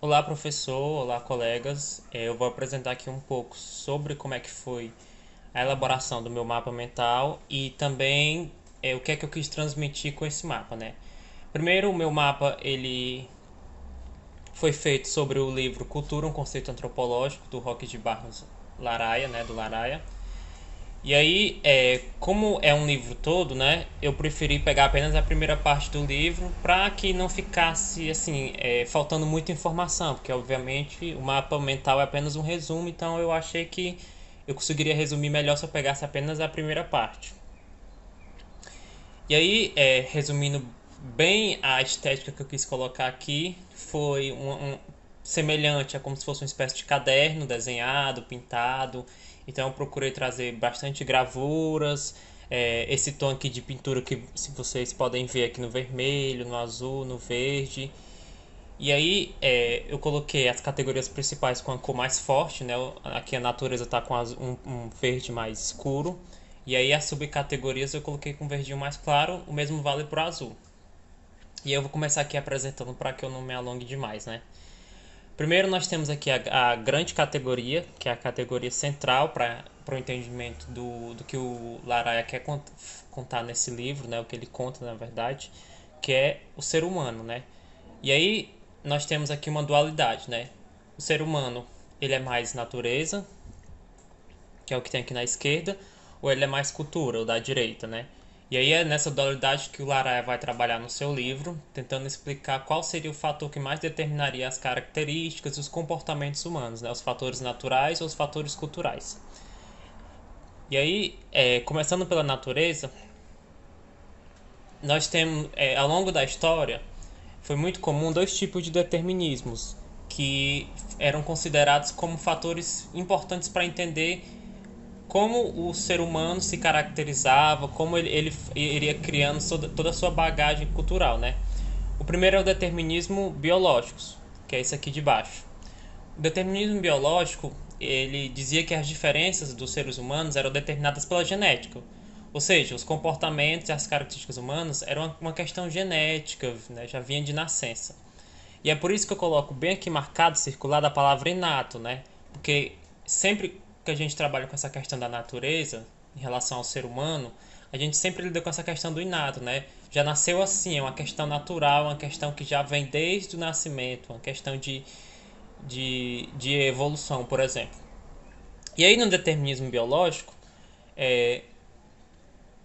Olá, professor. Olá, colegas. Eu vou apresentar aqui um pouco sobre como é que foi a elaboração do meu mapa mental e também o que é que eu quis transmitir com esse mapa, né? Primeiro, o meu mapa ele foi feito sobre o livro Cultura, um conceito antropológico do Roque de Barros Laraia, né, do Laraia. E aí, como é um livro todo, né? Eu preferi pegar apenas a primeira parte do livro para que não ficasse assim, faltando muita informação, porque obviamente o mapa mental é apenas um resumo, então eu achei que eu conseguiria resumir melhor se eu pegasse apenas a primeira parte. E aí, resumindo bem a estética que eu quis colocar aqui, foi semelhante a como se fosse uma espécie de caderno desenhado, pintado. Então eu procurei trazer bastante gravuras, esse tom aqui de pintura que se vocês podem ver aqui no vermelho, no azul, no verde. E aí eu coloquei as categorias principais com a cor mais forte, né? Aqui a natureza está com um verde mais escuro. E aí as subcategorias eu coloquei com um verdinho mais claro, o mesmo vale para o azul. E eu vou começar aqui apresentando para que eu não me alongue demais, né? Primeiro nós temos aqui a grande categoria, que é a categoria central para o entendimento do que o Laraia quer contar nesse livro, né? O que ele conta na verdade, que é o ser humano, né? E aí nós temos aqui uma dualidade, né? O ser humano ele é mais natureza, que é o que tem aqui na esquerda, ou ele é mais cultura, o da direita, né? E aí é nessa dualidade que o Laraia vai trabalhar no seu livro, tentando explicar qual seria o fator que mais determinaria as características e os comportamentos humanos, né? Os fatores naturais ou os fatores culturais. E aí, começando pela natureza, nós temos, ao longo da história, foi muito comum dois tipos de determinismos que eram considerados como fatores importantes para entender como o ser humano se caracterizava, como ele iria criando toda a sua bagagem cultural, né? O primeiro é o determinismo biológico, que é esse aqui de baixo. O determinismo biológico, ele dizia que as diferenças dos seres humanos eram determinadas pela genética. Ou seja, os comportamentos e as características humanas eram uma questão genética, né? Já vinha de nascença. E é por isso que eu coloco bem aqui marcado, circulado, a palavra inato, né? Porque sempre que a gente trabalha com essa questão da natureza, em relação ao ser humano, a gente sempre lida com essa questão do inato, né? Já nasceu assim, é uma questão natural, uma questão que já vem desde o nascimento, uma questão de evolução, por exemplo. E aí no determinismo biológico, é,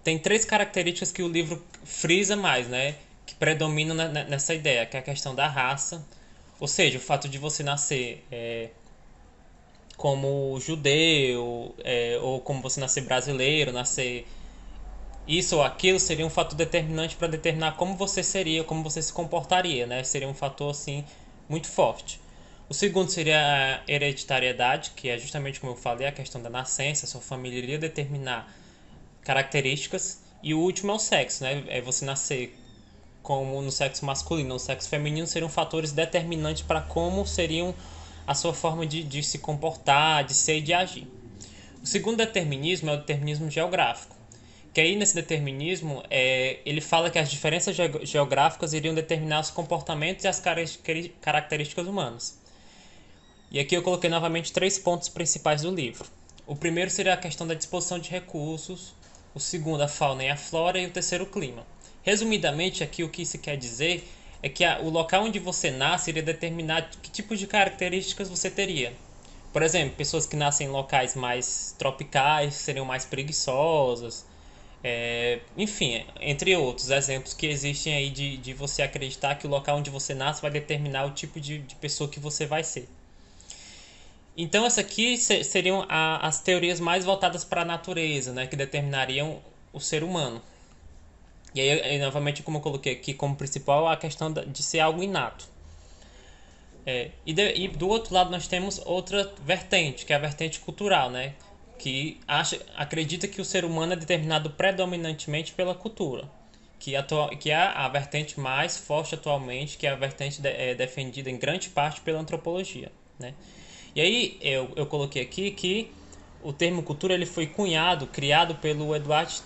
tem três características que o livro frisa mais, né? Que predominam nessa ideia, que é a questão da raça, ou seja, o fato de você nascer como judeu, ou como você nascer brasileiro, nascer isso ou aquilo, seria um fator determinante para determinar como você seria, como você se comportaria, né? Seria um fator assim muito forte. O segundo seria a hereditariedade, que é justamente como eu falei, a questão da nascença, sua família iria determinar características. E o último é o sexo, né? É você nascer como no sexo masculino ou no sexo feminino seriam fatores determinantes para como seriam a sua forma de se comportar, de ser e de agir. O segundo determinismo é o determinismo geográfico, que aí nesse determinismo ele fala que as diferenças geográficas iriam determinar os comportamentos e as características humanas. E aqui eu coloquei novamente três pontos principais do livro. O primeiro seria a questão da disposição de recursos, o segundo a fauna e a flora e o terceiro o clima. Resumidamente, aqui o que isso quer dizer é que o local onde você nasce iria determinar que tipo de características você teria. Por exemplo, pessoas que nascem em locais mais tropicais seriam mais preguiçosas, enfim, entre outros exemplos que existem aí de você acreditar que o local onde você nasce vai determinar o tipo de pessoa que você vai ser. Então, essas aqui seriam as teorias mais voltadas para a natureza, né, que determinariam o ser humano. E aí, novamente, como eu coloquei aqui como principal, a questão de ser algo inato. E do outro lado, nós temos outra vertente, que é a vertente cultural, né, que acredita que o ser humano é determinado predominantemente pela cultura, que é a vertente mais forte atualmente, que é a vertente defendida em grande parte pela antropologia, né? E aí eu coloquei aqui que o termo cultura ele foi criado pelo Edward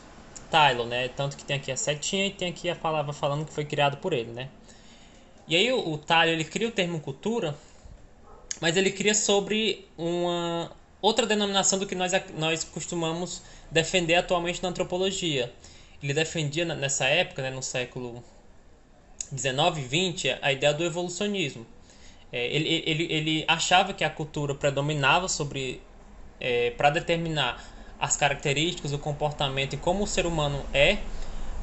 Tylor, né? Tanto que tem aqui a setinha e tem aqui a palavra falando que foi criado por ele, né? E aí o Tylor ele cria o termo cultura mas ele cria sobre uma outra denominação do que nós costumamos defender atualmente na antropologia. Ele defendia nessa época, né, no século 19 e 20, a ideia do evolucionismo. Ele achava que a cultura predominava sobre para determinar as características, o comportamento e como o ser humano é,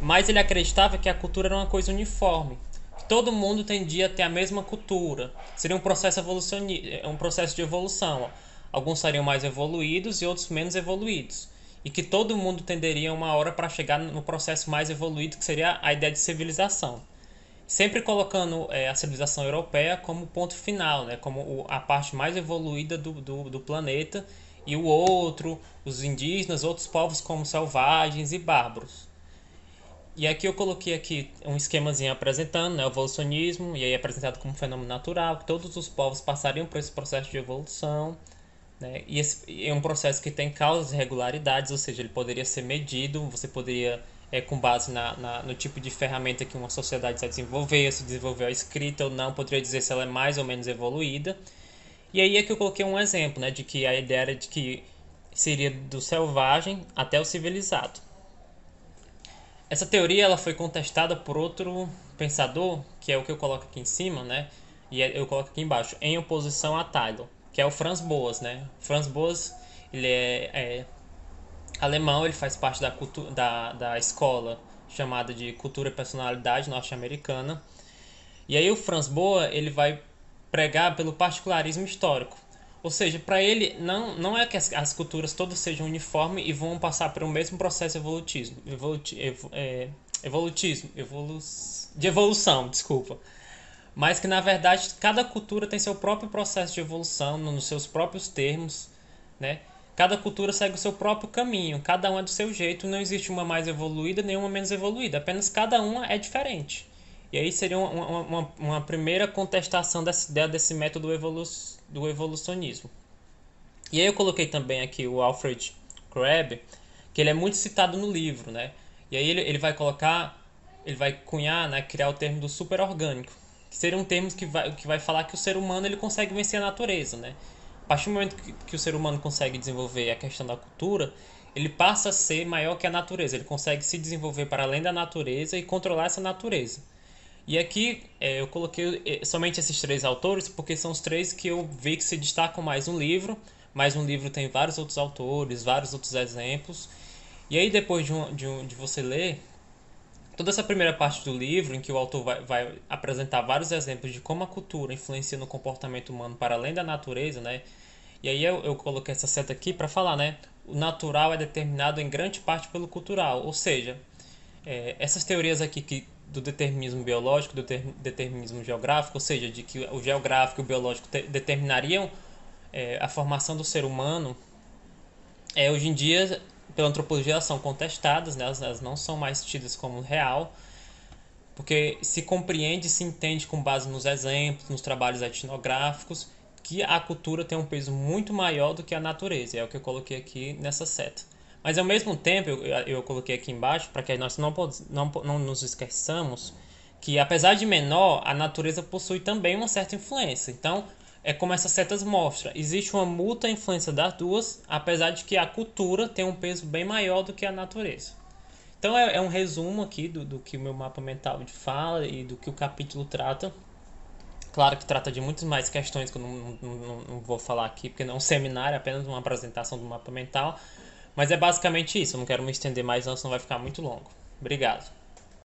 mas ele acreditava que a cultura era uma coisa uniforme, que todo mundo tendia a ter a mesma cultura. Seria um processo um processo de evolução. Alguns seriam mais evoluídos e outros menos evoluídos. E que todo mundo tenderia uma hora para chegar no processo mais evoluído, que seria a ideia de civilização. Sempre colocando a civilização europeia como ponto final, né? Como a parte mais evoluída do planeta, e o outro, os indígenas, outros povos como selvagens e bárbaros. E aqui eu coloquei aqui um esquemazinho apresentando, né, o evolucionismo, e aí apresentado como um fenômeno natural, que todos os povos passariam por esse processo de evolução, né, e esse é um processo que tem causas e irregularidades, ou seja, ele poderia ser medido, você poderia, com base no tipo de ferramenta que uma sociedade se desenvolveu a escrita ou não, poderia dizer se ela é mais ou menos evoluída. E aí é que eu coloquei um exemplo, né, de que a ideia era de que seria do selvagem até o civilizado. Essa teoria ela foi contestada por outro pensador, que é o que eu coloco aqui em cima, né? E eu coloco aqui embaixo, em oposição a Tylor, que é o Franz Boas, né? Franz Boas, ele é alemão, ele faz parte da escola chamada de Cultura e Personalidade norte-americana. E aí o Franz Boas, ele vai pregar pelo particularismo histórico. Ou seja, para ele não é que as culturas todas sejam uniformes e vão passar por um mesmo processo de evolução, desculpa. Mas que na verdade cada cultura tem seu próprio processo de evolução nos seus próprios termos, né? Cada cultura segue o seu próprio caminho, cada uma é do seu jeito, não existe uma mais evoluída nem uma menos evoluída, apenas cada uma é diferente. E aí seria uma primeira contestação dessa ideia desse método do evolucionismo. E aí eu coloquei também aqui o Alfred Crabb, que ele é muito citado no livro, né? E aí ele vai ele vai cunhar, né, criar o termo do superorgânico, que seria um termo que vai falar que o ser humano ele consegue vencer a natureza, né? A partir do momento que o ser humano consegue desenvolver a questão da cultura, ele passa a ser maior que a natureza, ele consegue se desenvolver para além da natureza e controlar essa natureza. E aqui eu coloquei somente esses três autores porque são os três que eu vi que se destacam mais no livro, mas no livro tem vários outros autores, vários outros exemplos. E aí depois de você ler toda essa primeira parte do livro, em que o autor vai apresentar vários exemplos de como a cultura influencia no comportamento humano para além da natureza, né? E aí eu coloquei essa seta aqui para falar, né? O natural é determinado em grande parte pelo cultural, ou seja, essas teorias aqui do determinismo biológico, do determinismo geográfico, ou seja, de que o geográfico e o biológico determinariam a formação do ser humano, hoje em dia, pela antropologia, elas são contestadas, né? Elas não são mais tidas como real, porque se compreende, se entende com base nos exemplos, nos trabalhos etnográficos, que a cultura tem um peso muito maior do que a natureza. É o que eu coloquei aqui nessa seta. Mas ao mesmo tempo, eu coloquei aqui embaixo para que nós não nos esqueçamos que, apesar de menor, a natureza possui também uma certa influência. Então, é como essas setas mostram. Existe uma mútua influência das duas, apesar de que a cultura tem um peso bem maior do que a natureza. Então, é um resumo aqui do que o meu mapa mental fala e do que o capítulo trata. Claro que trata de muitas mais questões que eu não vou falar aqui, porque não é um seminário, é apenas uma apresentação do mapa mental. Mas é basicamente isso, eu não quero me estender mais, não, senão vai ficar muito longo. Obrigado.